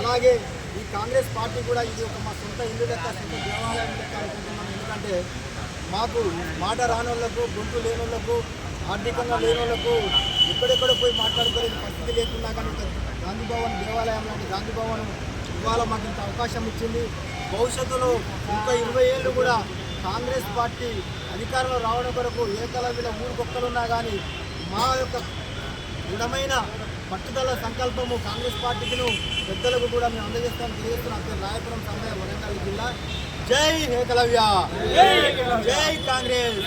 అలాగే ఈ కాంగ్రెస్ పార్టీ కూడా ఇది ఒక మా సొంత ఇల్లు లెక్క సొంత దేవాలయం లెక్క అనుకుంటున్నాం. ఎందుకంటే మాకు మాట రానోళ్లకు, గొంతు లేని వాళ్ళకు, ఆర్థికంగా లేని వాళ్ళకు ఎక్కడెక్కడ పోయి మాట్లాడుకోలేని పరిస్థితి లేకుండా కానీ గాంధీ భవన్ దేవాలయం లాంటి గాంధీ భవన్ ఇవాళ మాకు ఇంత అవకాశం ఇచ్చింది. భవిష్యత్తులో ఇంకా 20 ఏళ్ళు కూడా కాంగ్రెస్ పార్టీ అధికారంలో రావడం కొరకు ఏకలవ్యుల ఊరికొక్కలున్నా కానీ మా యొక్క దృఢమైన పట్టుదల సంకల్పము కాంగ్రెస్ పార్టీకి పెద్దలకు కూడా మేము అందజేస్తాం. తెలియజేస్తున్నాం. రాయపురం సంఘ వరంగల్ జిల్లా. జై ఏకలవ్య, జై కాంగ్రెస్.